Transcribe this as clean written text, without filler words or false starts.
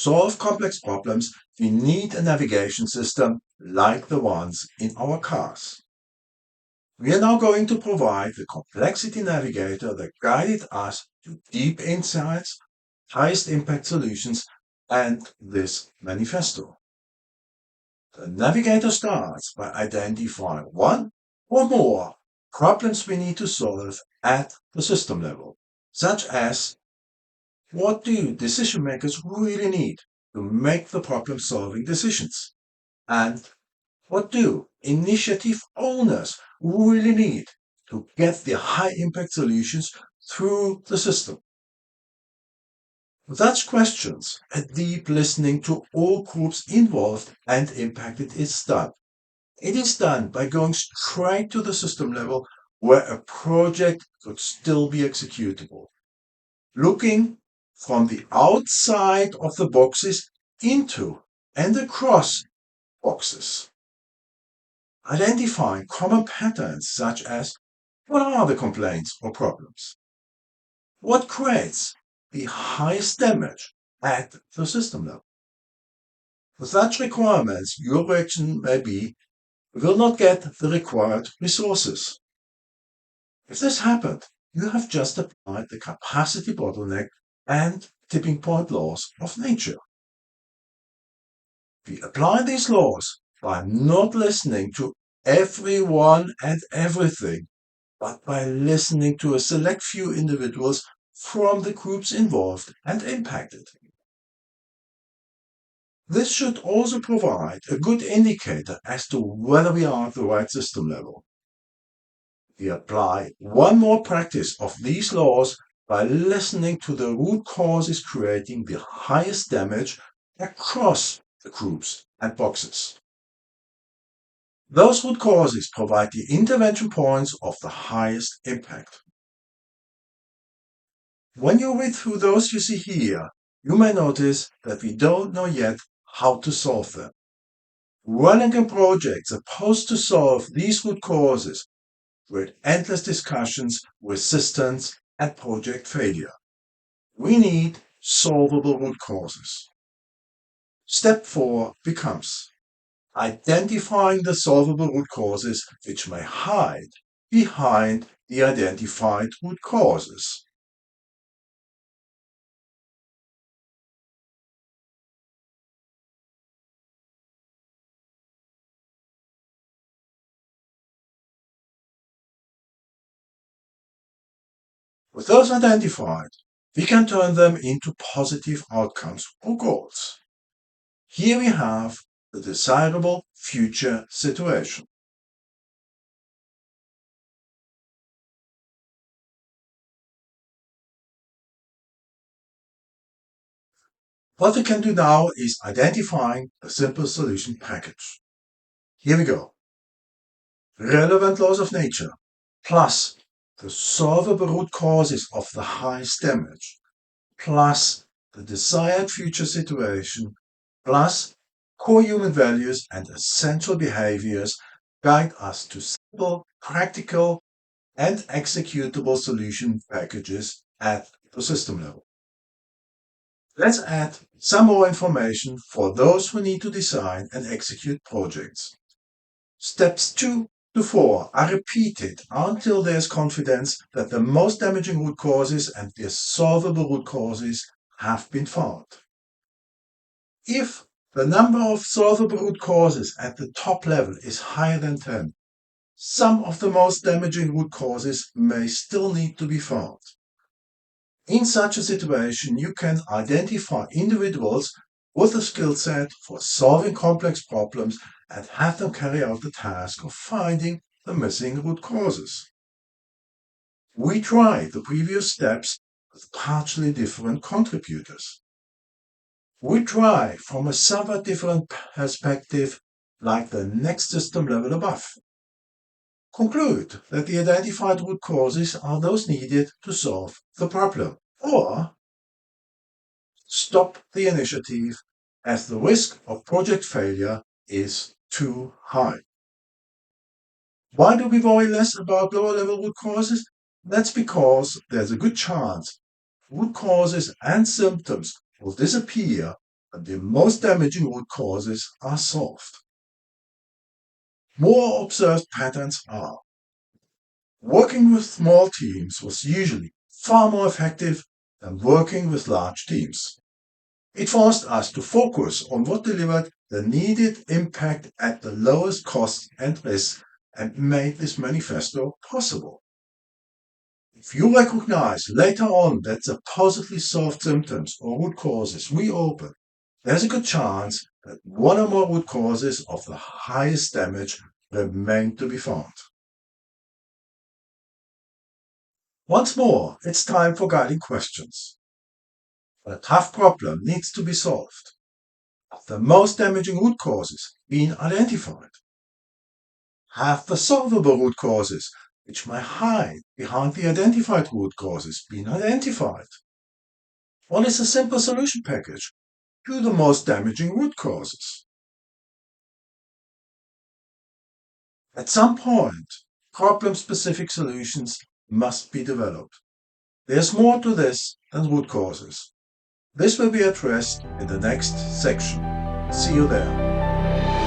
solve complex problems, we need a navigation system like the ones in our cars. We are now going to provide the Complexity Navigator that guided us to deep insights, highest impact solutions, and this manifesto. The navigator starts by identifying one or more problems we need to solve at the system level, such as what do decision makers really need to make the problem-solving decisions? And what do initiative owners really need to get the high-impact solutions through the system? With such questions, a deep listening to all groups involved and impacted is done. It is done by going straight to the system level where a project could still be executable, looking from the outside of the boxes into and across boxes. Identifying common patterns such as what are the complaints or problems? What creates the highest damage at the system level? With such requirements, your reaction may be we will not get the required resources. If this happened, you have just applied the capacity bottleneck and tipping point laws of nature. We apply these laws by not listening to everyone and everything, but by listening to a select few individuals from the groups involved and impacted. This should also provide a good indicator as to whether we are at the right system level. We apply one more practice of these laws by listening to the root causes creating the highest damage across the groups and boxes. Those root causes provide the intervention points of the highest impact. When you read through those you see here, you may notice that we don't know yet how to solve them. Running a project supposed to solve these root causes with endless discussions, resistance, and project failure. We need solvable root causes. Step 4 becomes identifying the solvable root causes which may hide behind the identified root causes. With those identified, we can turn them into positive outcomes or goals. Here we have the desirable future situation. What we can do now is identifying a simple solution package. Here we go. Relevant laws of nature plus the solvable root causes of the highest damage plus the desired future situation plus core human values and essential behaviors guide us to simple, practical, and executable solution packages at the system level. Let's add some more information for those who need to design and execute projects. Steps 2 to 4 are repeated until there is confidence that the most damaging root causes and the solvable root causes have been found. If the number of solvable root causes at the top level is higher than 10, some of the most damaging root causes may still need to be found. In such a situation, you can identify individuals with a skill set for solving complex problems and have them carry out the task of finding the missing root causes. We tried the previous steps with partially different contributors. We try from a somewhat different perspective, like the next system level above. Conclude that the identified root causes are those needed to solve the problem, or stop the initiative as the risk of project failure is too high. Why do we worry less about lower level root causes? That's because there's a good chance root causes and symptoms will disappear and the most damaging root causes are solved. More observed patterns are: working with small teams was usually far more effective than working with large teams. It forced us to focus on what delivered the needed impact at the lowest cost and risk and made this manifesto possible. If you recognize later on that supposedly solved symptoms or root causes reopen, there's a good chance that one or more root causes of the highest damage remain to be found. Once more, it's time for guiding questions. A tough problem needs to be solved. Have the most damaging root causes been identified? Have the solvable root causes, which may hide behind the identified root causes, been identified? What is a simple solution package to the most damaging root causes? At some point, problem-specific solutions must be developed. There's more to this than root causes. This will be addressed in the next section. See you there.